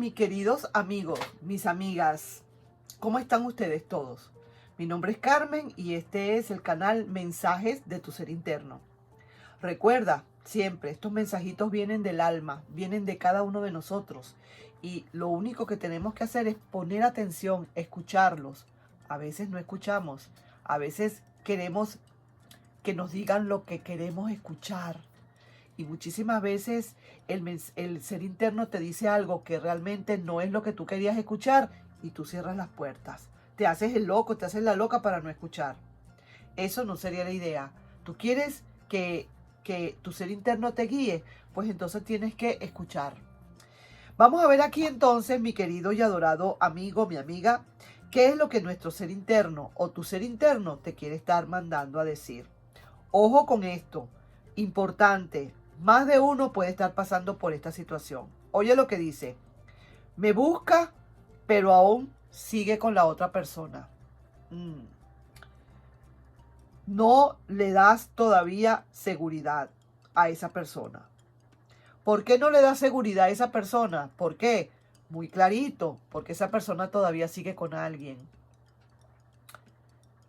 mis queridos amigos, mis amigas. ¿Cómo están ustedes todos? Mi nombre es Carmen y este es el canal Mensajes de tu Ser Interno. Recuerda, siempre, estos mensajitos vienen del alma, vienen de cada uno de nosotros. Y lo único que tenemos que hacer es poner atención, escucharlos. A veces no escuchamos, a veces queremos que nos digan lo que queremos escuchar. Y muchísimas veces el ser interno te dice algo que realmente no es lo que tú querías escuchar y tú cierras las puertas. Te haces el loco, te haces la loca para no escuchar. Eso no sería la idea. Tú quieres que tu ser interno te guíe, pues entonces tienes que escuchar. Vamos a ver aquí entonces, mi querido y adorado amigo, mi amiga, qué es lo que nuestro ser interno o tu ser interno te quiere estar mandando a decir. Ojo con esto, importante. Más de uno puede estar pasando por esta situación. Oye lo que dice. Me busca, pero aún sigue con la otra persona. No le das todavía seguridad a esa persona. ¿Por qué no le das seguridad a esa persona? ¿Por qué? Muy clarito, porque esa persona todavía sigue con alguien.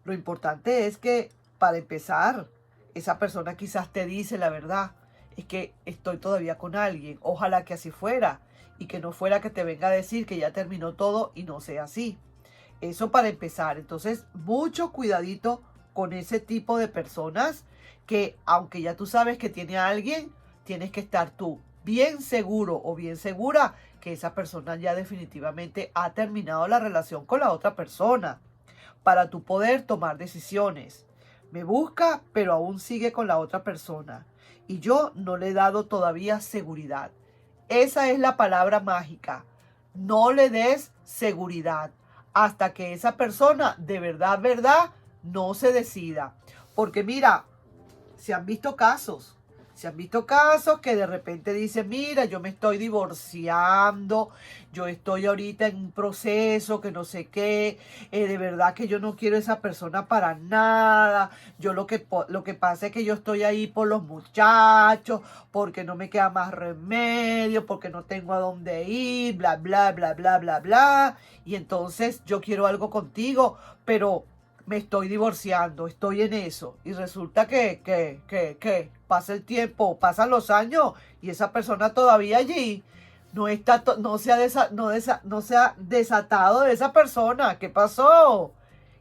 Lo importante es que, para empezar, esa persona quizás te dice la verdad. Es que estoy todavía con alguien. Ojalá que así fuera. Y que no fuera que te venga a decir que ya terminó todo y no sea así. Eso para empezar. Entonces, mucho cuidadito con ese tipo de personas que, aunque ya tú sabes que tiene a alguien, tienes que estar tú bien seguro o bien segura que esa persona ya definitivamente ha terminado la relación con la otra persona. Para tu poder tomar decisiones. Me busca, pero aún sigue con la otra persona. Y yo no le he dado todavía seguridad. Esa es la palabra mágica. No le des seguridad hasta que esa persona de verdad, no se decida. Porque mira, se han visto casos. Se han visto casos que de repente dicen, mira, yo me estoy divorciando, yo estoy ahorita en un proceso que no sé qué, de verdad que yo no quiero a esa persona para nada, yo lo que pasa es que yo estoy ahí por los muchachos, porque no me queda más remedio, porque no tengo a dónde ir, bla, bla, bla, bla, bla, bla, y entonces yo quiero algo contigo, pero me estoy divorciando, estoy en eso. Y resulta que pasa el tiempo, pasan los años y esa persona todavía allí no se ha desatado de esa persona. ¿Qué pasó?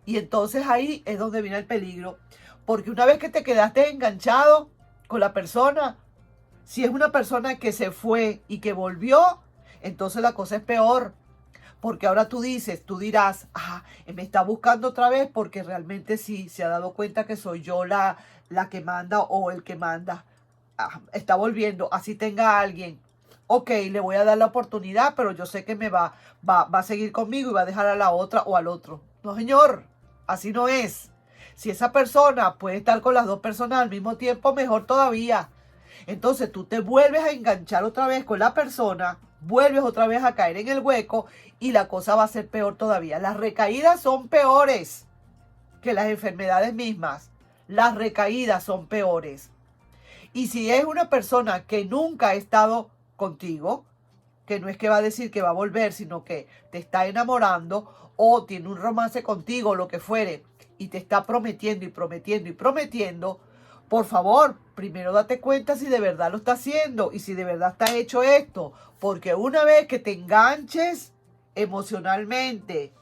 Y entonces ahí es donde viene el peligro. Porque una vez que te quedaste enganchado con la persona, si es una persona que se fue y que volvió, entonces la cosa es peor. Porque ahora tú dirás, me está buscando otra vez porque realmente sí se ha dado cuenta que soy yo la que manda o el que manda. Está volviendo, así tenga a alguien. Ok, le voy a dar la oportunidad, pero yo sé que va a seguir conmigo y va a dejar a la otra o al otro. No, señor, así no es. Si esa persona puede estar con las dos personas al mismo tiempo, mejor todavía. Entonces tú te vuelves a enganchar otra vez con la persona, vuelves otra vez a caer en el hueco y la cosa va a ser peor todavía. Las recaídas son peores que las enfermedades mismas. Las recaídas son peores. Y si es una persona que nunca ha estado contigo, que no es que va a decir que va a volver, sino que te está enamorando o tiene un romance contigo, lo que fuere, y te está prometiendo y prometiendo y prometiendo, por favor, primero date cuenta si de verdad lo está haciendo y si de verdad está hecho esto. Porque una vez que te enganches emocionalmente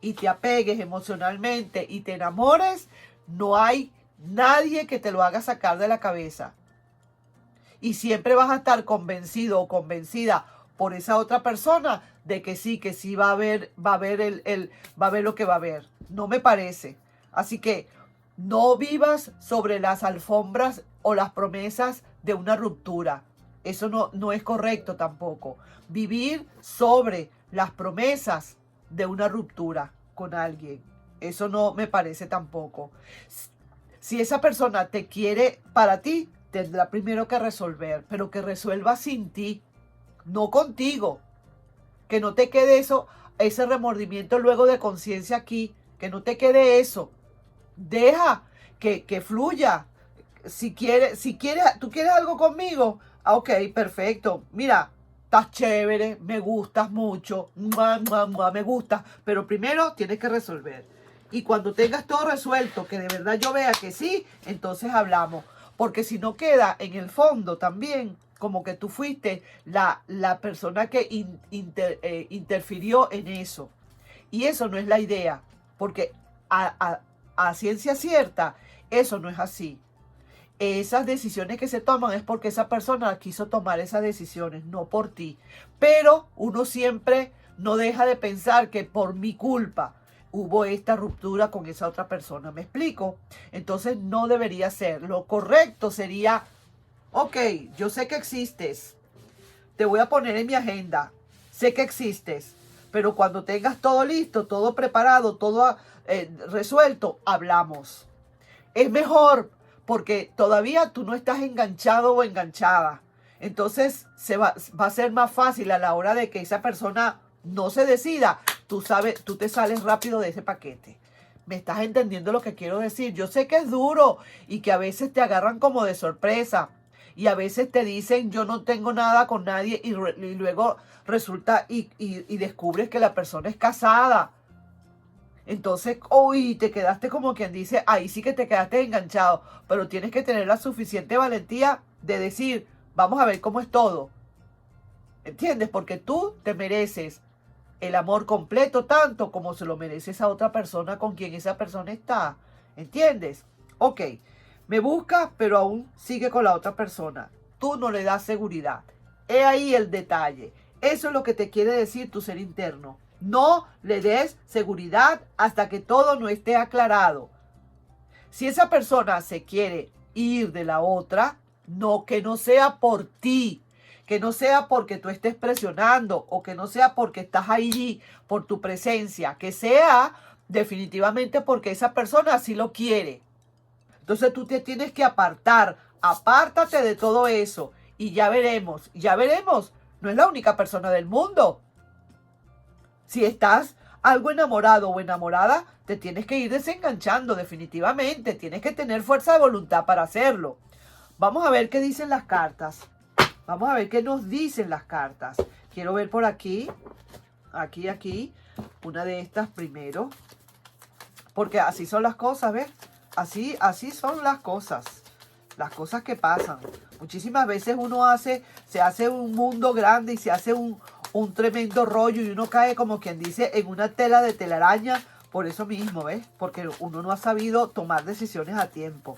y te apegues emocionalmente y te enamores, no hay nadie que te lo haga sacar de la cabeza. Y siempre vas a estar convencido o convencida por esa otra persona de que sí va a haber lo que va a haber. No me parece. Así que no vivas sobre las alfombras o las promesas de una ruptura. Eso no es correcto tampoco. Vivir sobre las promesas de una ruptura con alguien. Eso no me parece tampoco. Si esa persona te quiere para ti, tendrá primero que resolver, pero que resuelva sin ti, no contigo. Que no te quede ese remordimiento luego de conciencia aquí, que no te quede eso. Deja que fluya. Si quieres, tú quieres algo conmigo, ok, perfecto. Mira, estás chévere, me gustas mucho, mua, mua, mua, me gustas, pero primero tienes que resolver. Y cuando tengas todo resuelto, que de verdad yo vea que sí, entonces hablamos. Porque si no queda en el fondo también como que tú fuiste la persona que interfirió en eso. Y eso no es la idea, porque a ciencia cierta, eso no es así. Esas decisiones que se toman es porque esa persona quiso tomar esas decisiones, no por ti. Pero uno siempre no deja de pensar que por mi culpa hubo esta ruptura con esa otra persona. ¿Me explico? Entonces no debería ser. Lo correcto sería, ok, yo sé que existes, te voy a poner en mi agenda, sé que existes, pero cuando tengas todo listo, todo preparado, todo resuelto, hablamos. Es mejor porque todavía tú no estás enganchado o enganchada. Entonces va a ser más fácil a la hora de que esa persona no se decida. Tú sabes, tú te sales rápido de ese paquete. ¿Me estás entendiendo lo que quiero decir? Yo sé que es duro y que a veces te agarran como de sorpresa. Y a veces te dicen yo no tengo nada con nadie y luego resulta y descubres que la persona es casada. Entonces, uy, te quedaste como quien dice, ahí sí que te quedaste enganchado, pero tienes que tener la suficiente valentía de decir, vamos a ver cómo es todo. ¿Entiendes? Porque tú te mereces el amor completo tanto como se lo merece esa otra persona con quien esa persona está. ¿Entiendes? Ok, me busca, pero aún sigue con la otra persona. Tú no le das seguridad. He ahí el detalle. Eso es lo que te quiere decir tu ser interno. No le des seguridad hasta que todo no esté aclarado. Si esa persona se quiere ir de la otra, no, que no sea por ti, que no sea porque tú estés presionando o que no sea porque estás ahí por tu presencia, que sea definitivamente porque esa persona así lo quiere. Entonces tú te tienes que apartar, apártate de todo eso y ya veremos, ya veremos. No es la única persona del mundo. Si estás algo enamorado o enamorada, te tienes que ir desenganchando definitivamente. Tienes que tener fuerza de voluntad para hacerlo. Vamos a ver qué dicen las cartas. Vamos a ver qué nos dicen las cartas. Quiero ver por aquí. Aquí. Una de estas primero. Porque así son las cosas, ¿ves? Así son las cosas. Las cosas que pasan. Muchísimas veces se hace un mundo grande y se hace un tremendo rollo y uno cae como quien dice en una tela de telaraña por eso mismo, ¿ves? Porque uno no ha sabido tomar decisiones a tiempo.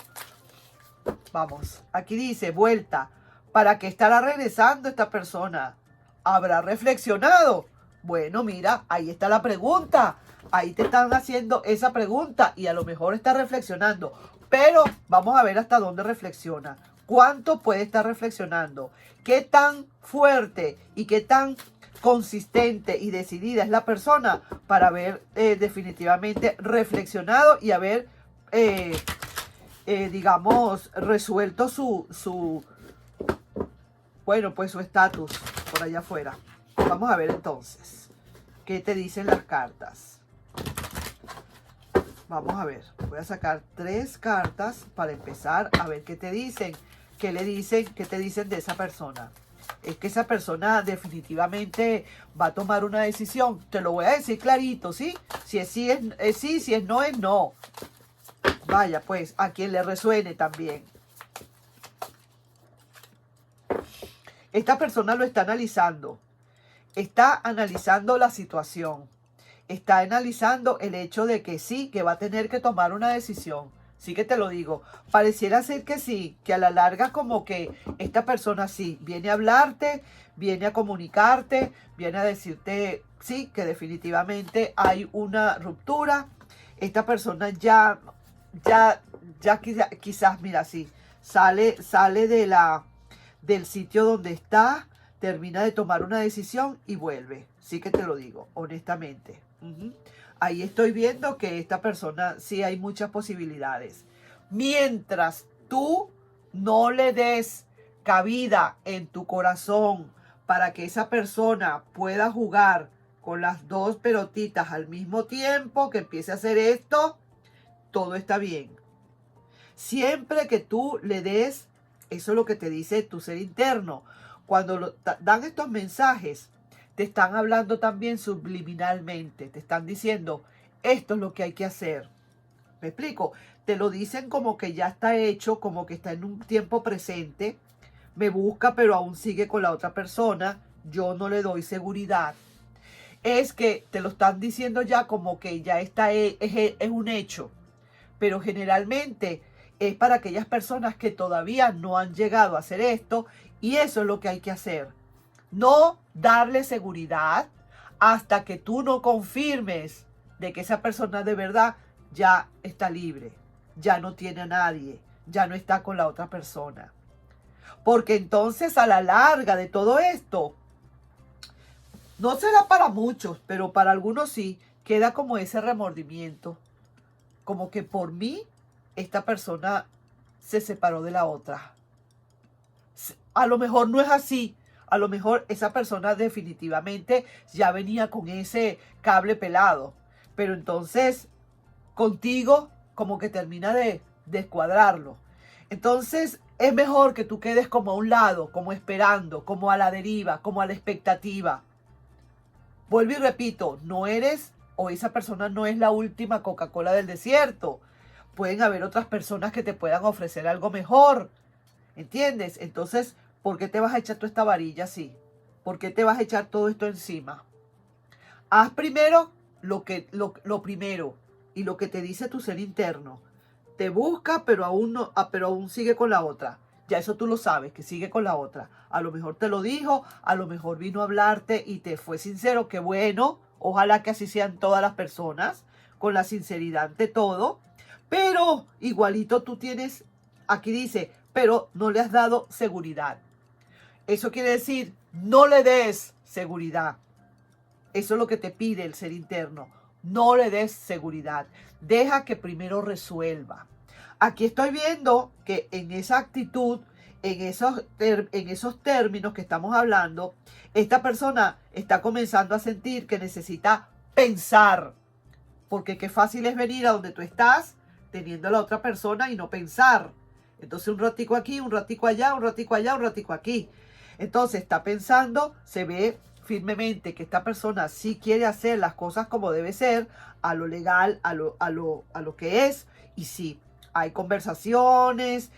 Vamos, aquí dice, vuelta. ¿Para qué estará regresando esta persona? ¿Habrá reflexionado? Bueno, mira, ahí está la pregunta. Ahí te están haciendo esa pregunta y a lo mejor está reflexionando. Pero vamos a ver hasta dónde reflexiona. ¿Cuánto puede estar reflexionando? ¿Qué tan fuerte y qué tan consistente y decidida es la persona para haber definitivamente reflexionado y haber, digamos, resuelto bueno, pues su estatus por allá afuera? Vamos a ver entonces qué te dicen las cartas. Vamos a ver, voy a sacar 3 cartas para empezar a ver qué te dicen, qué le dicen, qué te dicen de esa persona. Es que esa persona definitivamente va a tomar una decisión. Te lo voy a decir clarito, ¿sí? Si es sí, es sí, si es no. Vaya, pues, a quien le resuene también. Esta persona lo está analizando. Está analizando la situación. Está analizando el hecho de que sí, que va a tener que tomar una decisión. Sí que te lo digo. Pareciera ser que sí, que a la larga como que esta persona sí, viene a hablarte, viene a comunicarte, viene a decirte sí, que definitivamente hay una ruptura. Esta persona ya quizás, mira, sí, sale del sitio donde está, termina de tomar una decisión y vuelve. Sí que te lo digo, honestamente. Ahí estoy viendo que esta persona sí hay muchas posibilidades. Mientras tú no le des cabida en tu corazón para que esa persona pueda jugar con las 2 pelotitas al mismo tiempo, que empiece a hacer esto, todo está bien. Siempre que tú le des, eso es lo que te dice tu ser interno. cuando dan estos mensajes, te están hablando también subliminalmente. Te están diciendo, esto es lo que hay que hacer. ¿Me explico? Te lo dicen como que ya está hecho, como que está en un tiempo presente. Me busca, pero aún sigue con la otra persona. Yo no le doy seguridad. Es que te lo están diciendo ya como que ya está, es un hecho. Pero generalmente es para aquellas personas que todavía no han llegado a hacer esto, y eso es lo que hay que hacer. No darle seguridad hasta que tú no confirmes de que esa persona de verdad ya está libre, ya no tiene a nadie, ya no está con la otra persona. Porque entonces a la larga de todo esto, no será para muchos, pero para algunos sí, queda como ese remordimiento. Como que por mí, esta persona se separó de la otra. A lo mejor no es así. A lo mejor esa persona definitivamente ya venía con ese cable pelado. Pero entonces, contigo, como que termina de descuadrarlo. Entonces, es mejor que tú quedes como a un lado, como esperando, como a la deriva, como a la expectativa. Vuelvo y repito, no eres, o esa persona no es la última Coca-Cola del desierto. Pueden haber otras personas que te puedan ofrecer algo mejor. ¿Entiendes? Entonces, ¿por qué te vas a echar toda esta varilla así? ¿Por qué te vas a echar todo esto encima? Haz primero lo primero y lo que te dice tu ser interno. Te busca, pero aún no, pero aún sigue con la otra. Ya eso tú lo sabes, que sigue con la otra. A lo mejor te lo dijo, a lo mejor vino a hablarte y te fue sincero, que bueno. Ojalá que así sean todas las personas, con la sinceridad ante todo. Pero igualito tú tienes, aquí dice, pero no le has dado seguridad. Eso quiere decir, no le des seguridad. Eso es lo que te pide el ser interno. No le des seguridad. Deja que primero resuelva. Aquí estoy viendo que en esa actitud, en esos términos que estamos hablando, esta persona está comenzando a sentir que necesita pensar. Porque qué fácil es venir a donde tú estás, teniendo a la otra persona y no pensar. Entonces un ratico aquí, un ratico allá, un ratico allá, un ratico aquí. Entonces está pensando, se ve firmemente que esta persona sí quiere hacer las cosas como debe ser, a lo legal, a lo que es. Y sí, hay conversaciones,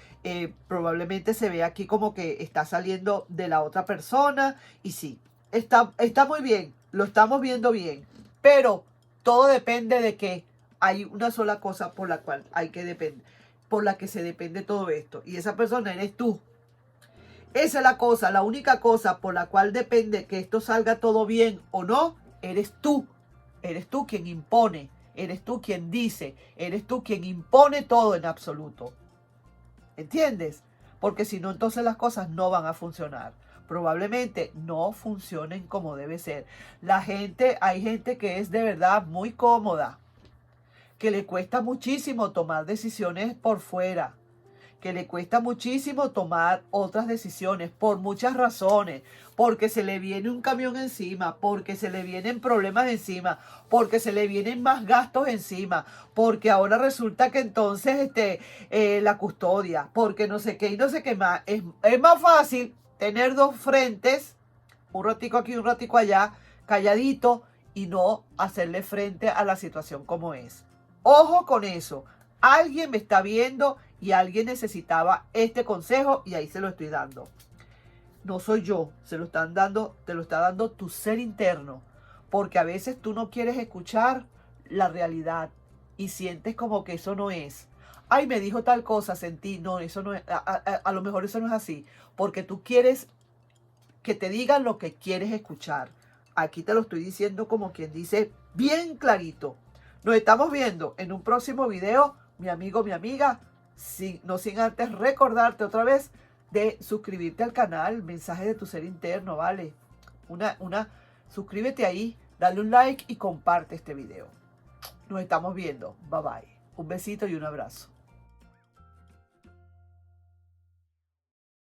probablemente se ve aquí como que está saliendo de la otra persona. Y sí, está muy bien, lo estamos viendo bien. Pero todo depende de que hay una sola cosa por la cual hay que depender, por la que se depende todo esto. Y esa persona eres tú. Esa es la cosa, la única cosa por la cual depende que esto salga todo bien o no, eres tú. Eres tú quien impone, eres tú quien dice, eres tú quien impone todo en absoluto. ¿Entiendes? Porque si no, entonces las cosas no van a funcionar. Probablemente no funcionen como debe ser. Hay gente que es de verdad muy cómoda, que le cuesta muchísimo tomar decisiones por fuera, que le cuesta muchísimo tomar otras decisiones por muchas razones, porque se le viene un camión encima, porque se le vienen problemas encima, porque se le vienen más gastos encima, porque ahora resulta que entonces la custodia, porque no sé qué y no sé qué más. Es más fácil tener dos frentes, un ratico aquí, un ratico allá, calladito, y no hacerle frente a la situación como es. Ojo con eso. Alguien me está viendo y alguien necesitaba este consejo y ahí se lo estoy dando. No soy yo, se lo están dando, te lo está dando tu ser interno, porque a veces tú no quieres escuchar la realidad y sientes como que eso no es. Ay, me dijo tal cosa, sentí, no, eso no es, a lo mejor eso no es así, porque tú quieres que te digan lo que quieres escuchar. Aquí te lo estoy diciendo como quien dice bien clarito. Nos estamos viendo en un próximo video, mi amigo, mi amiga, no sin antes recordarte otra vez de suscribirte al canal, mensaje de tu ser interno, ¿vale? Suscríbete ahí, dale un like y comparte este video. Nos estamos viendo. Bye bye. Un besito y un abrazo.